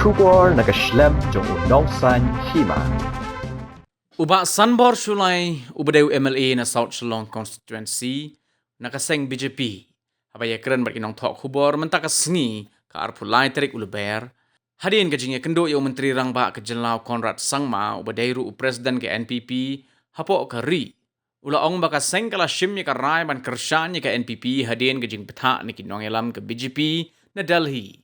Kubor nakaslem jong unongsan hima. Uba Sanbor Shulai ubadeu MLA na South Shillong constituency nakaseng BJP. Habaya keren berkinong tok kubor mentakasni ka arpulai terik uluber. Hadin kajingnya kendo yung menteri rangba ke Jenlau Conrad Sangma ubadeu presiden ke NPP hapo ke ri. Ulaong baka seng kala shimnya ka rai ban kersyanya ke NPP hadin kajing peta ni kinong elam ke BJP na Delhi.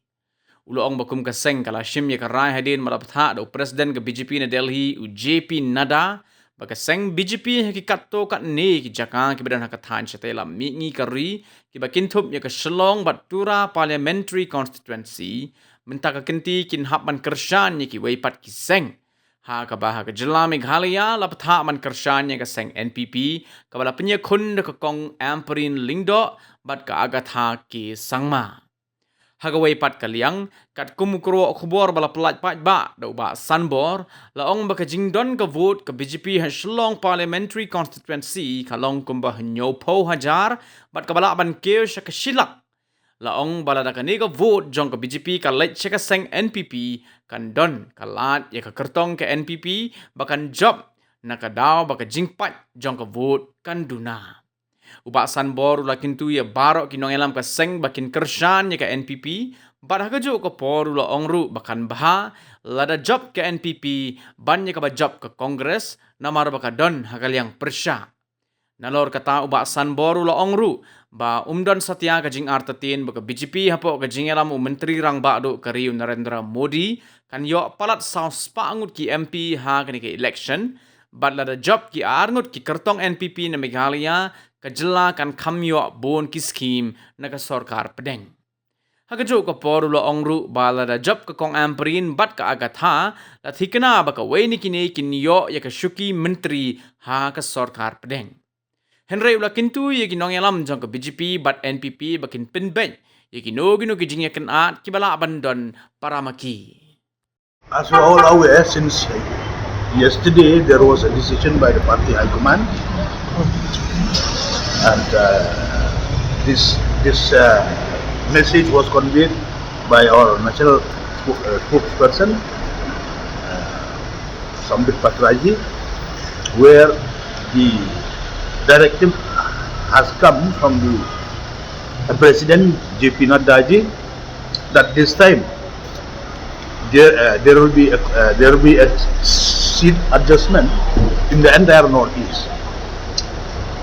Ulaong bakum kaseng kala shimnya ka rai hadin malapatha do presiden ke BJP na Delhi u JP Nada baka seng BJP hakikato kat ne ki jaka ki badan hakathan chatela mingi kari ki bakintup ya ka Shillong Batura Parliamentary Constituency mentaka kenti kin hap man kershan ki weipat ki seng ha ka bah ka jilla Meghalaya lapatha man kershan ka seng NPP ka bala penya khun ka kong Amperin Lingdo bat ka agatha ki sangma Hagaway pat kaliang kat kumukro khubor bala pelat pat ba do ba Sanbor laong baka jingdon ka vote ka BJP ha Shillong Parliamentary Constituency kalong kumba nyo po hajar bat ka bala ban keo sya ka shilak laong bala da ka vote jong ka BJP ka let sya ka seng NPP kan don kalat ya ka kertong ka NPP bakan job nakadaw baka jingpat jong ka vote kan duna Uba Sanbor ulakin tu ya barok kinong elam ka seng bakin kershan ya ka NPP badah kejo ka por ula ongru bakan baha lada job ka NPP ban ya ka ba job ka Kongres namar baka don hakal yang persya nalor kata uba Sanbor ula ongru ba umdon satya ka jing artatin baka BJP hapo ka jing elam menteri rang ba do ka Riu Narendra Modi kan yo palat saus paangut ki MP ha kani ka election bat lada job ki arngut ki kertong NPP na Meghalaya kajela kan kamyo bon ki scheme na ka sarkar pedeng. Hagajo ka porulo ongru bala da job ka kong Amperin bat ka agatha la thikna ba ka weni kini kinyo ya ka shuki menteri ha ka sarkar pedeng. Henry ula kintu ya kinong yalam jong ka BJP bat NPP bakin pinben ya kinogino ki jingya kan at kibala abandon paramaki. As we all aware, since yesterday there was a decision by the party high command. And this message was conveyed by our national spokesperson, Sambit Patraji, where the directive has come from the President JP Naddaji that this time there will be a seat adjustment in the entire Northeast.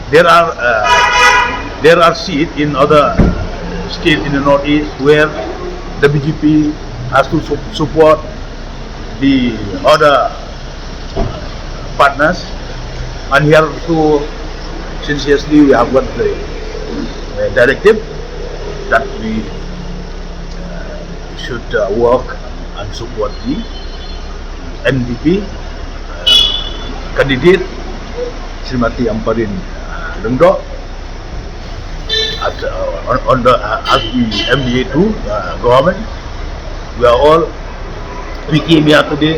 There are seats in other states in the Northeast where the BJP has to support the other partners, and here too, since yesterday we have got the directive that we should work and support the NPP candidate Srimati Amperin Lingdo as the MDA2 government. We came here today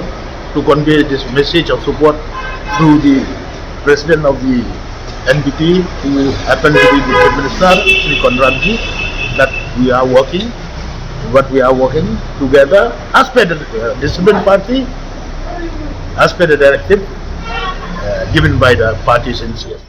to convey this message of support through the president of the NPP, who happens to be the Chief Minister, Sri Konradji, that we are working together as per the discipline party, as per the directive given by the party since yesterday.